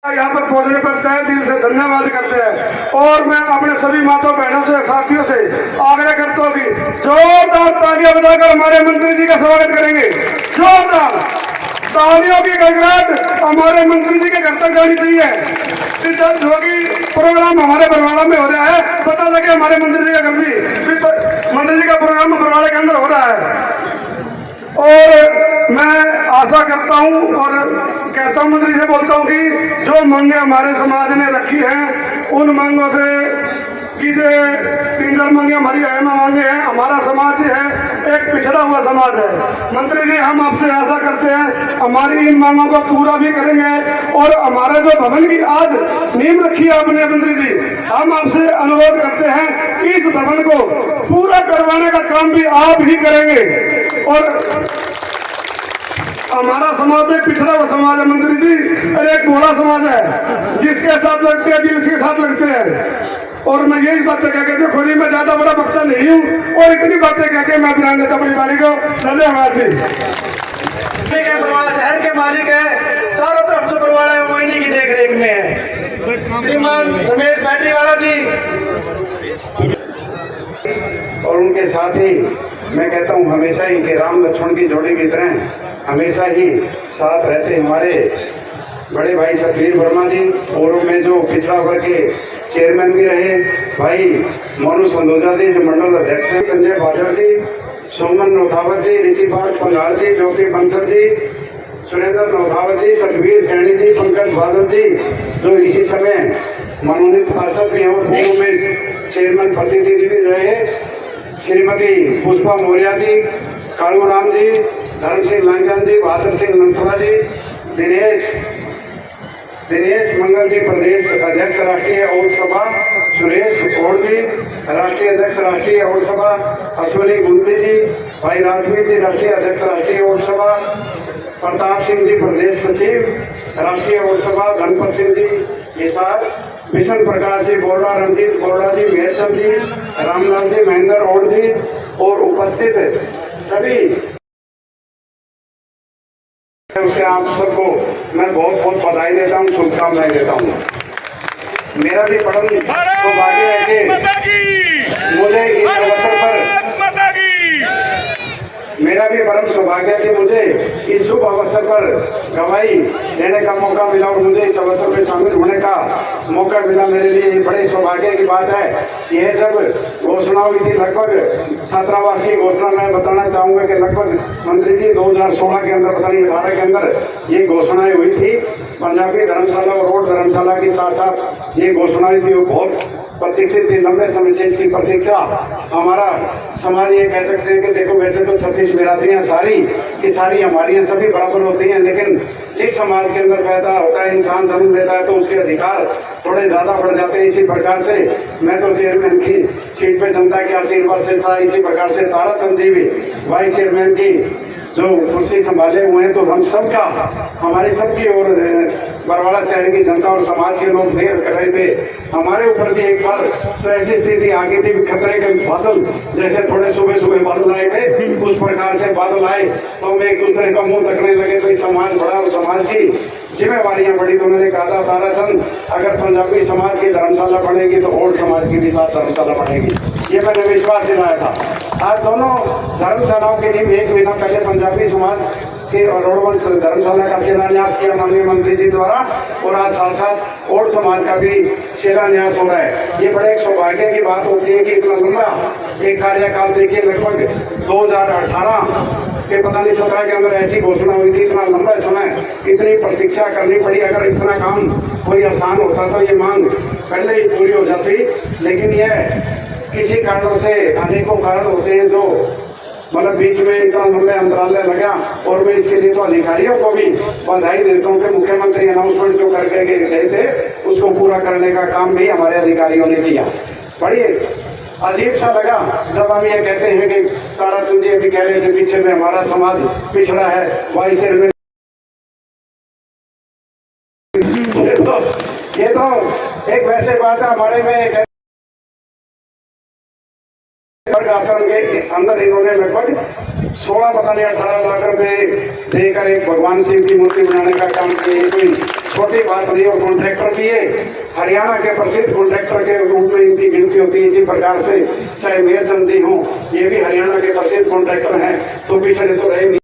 यहाँ पर पहुंचने पर तहे दिल से धन्यवाद करते हैं। और मैं अपने सभी माताओं बहनों से, साथियों से आग्रह करता हूँ कि जोरदार तालियां बजाकर हमारे मंत्री जी का स्वागत करेंगे। जोरदार तालियों की गड़गड़ाहट हमारे मंत्री जी के घर तक जानी चाहिए। जो कि प्रोग्राम हमारे बरवाड़ा में हो रहा है, पता लगे हमारे मंत्री जी का घर भी मंत्री जी का प्रोग्राम बरवाड़ा के अंदर हो रहा है। और मैं आशा करता हूं और कहता हूं, मंत्री से बोलता हूं कि जो मांगे हमारे समाज ने रखी हैं, उन मांगों से कि 3-4 मांगे हमारी अहम मांगे हैं। हमारा समाज है एक पिछड़ा हुआ समाज है। मंत्री जी, हम आपसे आशा करते हैं हमारी इन मांगों को पूरा भी करेंगे। और हमारे जो भवन की आज नींव रखी है आपने मंत्री जी, हम आपसे अनुरोध करते हैं इस भवन को पूरा करवाने का काम भी आप ही करेंगे। और हमारा समाज एक पिछड़ा हुआ समाज है मंत्री जी, अरे एक भोला समाज है, जिसके साथ लगते हैं दिल के साथ लगते हैं। और मैं यही बातें कह के खोली, मैं ज्यादा बड़ा वक्ता नहीं हूँ और इतनी बातें कह के मैं बयान देता अपनी बारी को। धन्यवाद जी। बरवाड़ा शहर के मालिक है, चारों तरफ से बरवाड़ा है वो इन्हीं की देख रेख में है। श्रीमान रमेश बैटरीवाला जी और उनके साथ ही मैं कहता हूँ हमेशा ही कि राम लक्ष्मण की जोड़ी की तरह हमेशा ही साथ रहते हमारे बड़े भाई सतवीर वर्मा जी, और में जो पिछड़ा वर्ग के चेयरमैन भी रहे भाई मोनू संदोजा जी, जो मंडल अध्यक्ष हैं, संजय बाजर जी, सोमन नौथावत जी, ऋषिपाल पंगाल जी, ज्योति बंसल जी, सुरेंद्र नौथावत जी, सतवीर सैनी जी, पंकज बादल जी, जो इसी समय मनोनीत पार्षद भी हैं और पूर्व में चेयरमैन प्रतिनिधि भी रहे, श्रीमती पुष्पा मौर्य जी, कालूराम जी, धर्म सिंह लांगन जी, बहादुर सिंह नंथवा जी, दिनेश मंगल जी, प्रदेश अध्यक्ष राष्ट्रीय और सभा, सुरेश गौड़ जी, राष्ट्रीय अध्यक्ष राष्ट्रीय और सभा, अश्विनी गुंती जी, भाई राजवीर जी, राष्ट्रीय अध्यक्ष राष्ट्रीय और सभा, प्रताप सिंह जी, प्रदेश सचिव राष्ट्रीय और सभा, धनपत सिंह जी हिसार, विशन प्रकाश जी बोरडा, रंजीत बोरडा जी, मेहरचंद जी, रामलाल जी, महेंद्र और जी, और उपस्थित सभी उसके आप सबको मैं बहुत बहुत बधाई देता हूँ, शुभकामनाएं देता हूँ। मेरा भी परम सौभाग्य है कि मुझे इस अवसर पर इस शुभ अवसर पर गवाही देने का मौका मिला और मुझे इस अवसर में शामिल होने का मौका मिला। मेरे लिए बड़े सौभाग्य की बात है। यह जब घोषणा हुई थी, लगभग छात्रावास की घोषणा, मैं बताना चाहूंगा कि लगभग मंत्री जी 2016 के अंदर, पता नहीं 18 के अंदर ये घोषणाएं हुई थी। पंजाबी धर्मशाला और रोड धर्मशाला के साथ साथ ये घोषणाएं थी, वो बहुत प्रतीक्षित थी, लंबे समय से इसकी प्रतीक्षा। हमारा समाज ये कह सकते हैं कि देखो वैसे तो 36 बिरादरियां सारी की सारी हमारी हैं, सभी बराबर होती हैं, लेकिन जिस समाज के अंदर पैदा होता है, इंसान जन्म लेता है, तो उसके अधिकार थोड़े ज्यादा बढ़ जाते हैं। इसी प्रकार से मैं तो चेयरमैन की सीट पे जनता के आशीर्वाद से था, इसी प्रकार से तारा चंद जी भी वाइस चेयरमैन की जो कुर्सी संभाले हुए हैं, तो हम सबका, हमारी सबकी और बरवाड़ा शहर की जनता और समाज के लोग देर कर रहे थे। हमारे ऊपर भी एक बार तो ऐसी स्थिति आ गई थी, खतरे के बादल जैसे थोड़े सुबह सुबह बादल आए थे, उस प्रकार से बादल आए तो हम एक दूसरे का मुंह देखने लगे। तो समाज बड़ा और समाज की जिम्मेवारियां बड़ी। तो मैंने कहा था ताराचंद, अगर पंजाबी समाज की धर्मशाला बनेगी तो और समाज की भी साथ धर्मशाला बनेगी, ये मैंने विश्वास दिलाया था। आज दोनों धर्मशालाओं के लिए 1 महीना पहले पंजाबी समाज के रोडवंश धर्मशाला का शिलान्यास किया माननीय मंत्री जी द्वारा, और आज साथ साथ और समाज का भी शिलान्यास हो रहा है। ये बड़े एक सौभाग्य की बात होती है कि इतना लंबा एक कार्यकाल देखिए, लगभग 2018 के पता नहीं 17 के अंदर ऐसी घोषणा हुई थी। इतना लंबा समय, इतनी प्रतीक्षा करनी पड़ी। अगर इस तरह काम कोई आसान होता तो ये मांग पहले ही पूरी हो जाती, लेकिन यह किसी कारणों से, अनेकों कारण होते हैं जो मतलब बीच में इतना लंबे अंतराल लगा। और मैं इसके लिए तो अधिकारियों को भी बधाई देता हूँ कि मुख्यमंत्री अनाउंसमेंट जो करके गए थे उसको पूरा करने का काम भी हमारे अधिकारियों ने किया। बड़ी अजीब सा लगा जब हम ये कहते हैं कि ताराचंद जी अभी कह रहे थे पीछे में हमारा समाज पिछड़ा है, वाइस चेयरमैन, ये तो एक वैसे बात है हमारे में वर्ग आश्रम के अंदर इन्होंने लगभग 16 पता नहीं 18 लाख रुपए देकर एक भगवान शिव की मूर्ति बनाने का काम किया। कोई छोटी बात नहीं। और कॉन्ट्रैक्टर भी है, हरियाणा के प्रसिद्ध कॉन्ट्रैक्टर के रूप में इनकी गिनती होती है। इसी प्रकार से चाहे मेयर चंदी हो, ये भी हरियाणा के प्रसिद्ध कॉन्ट्रैक्टर हैं, तो पिछड़े तो रहे नहीं।